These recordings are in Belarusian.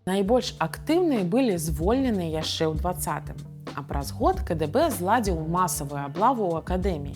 Найбольш актыўныя былі звольненыя яшчэ ў 20-м, а праз год КДБ зладзіў масавую аблаву ў акадэміі.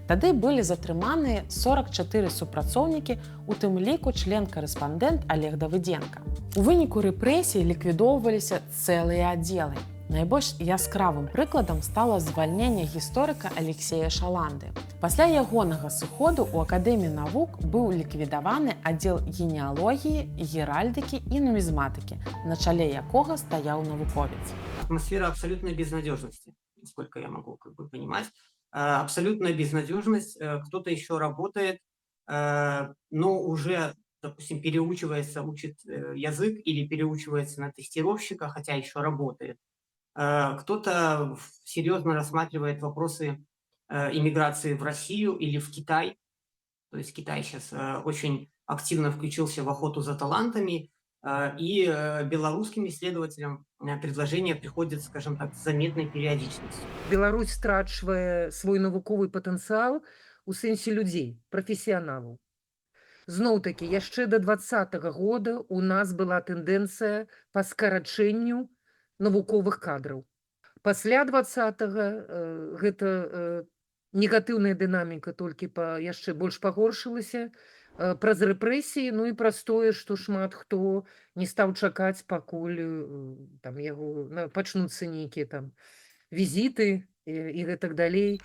Тады былі затрыманыя 44 супрацоўнікі, у тым ліку член-карэспандэнт Олег Давыденко. У выніку рэпрэсій ліквідоўваліся цэлыя аддзелы. Найбольш яскравым прыкладам стала звальненне гісторыка Алексея Шаланды. Пасля ягонага сыходу ў акадэміі навук быў ліквідаваны аддзел генеалогіі, геральдыкі і нумізматыкі, на чале якога стаяў навуковец. Атмосфера абсолютной безнадежности, насколько я могу понимать. Абсолютная безнадежность. Кто-то еще работает, но уже, допустим, переучивается, учит язык или переучивается на тестировщика, хотя еще работает. Кто-то серьезно рассматривает вопросы иммиграции в Россию или в Китай. То есть Китай сейчас очень активно включился в охоту за талантами, и белорусским исследователям предложения приходят, скажем так, с заметной периодичностью. Беларусь страчвае свой навуковы патэнцыял у сэнсе людзей, прафесіяналаў. Зноў-такі, яшчэ да 20-го года у нас была тэндэнцыя па скарачэнню навуковых кадраў. Пасля 20-го гэта негатыўная дынаміка толькі яшчэ больш пагоршылася праз рэпрэсіі, ну і праз тое, што шмат хто не стаў чакаць, пакуль там яго пачнуцца нейкія там візіты і гэтак далей.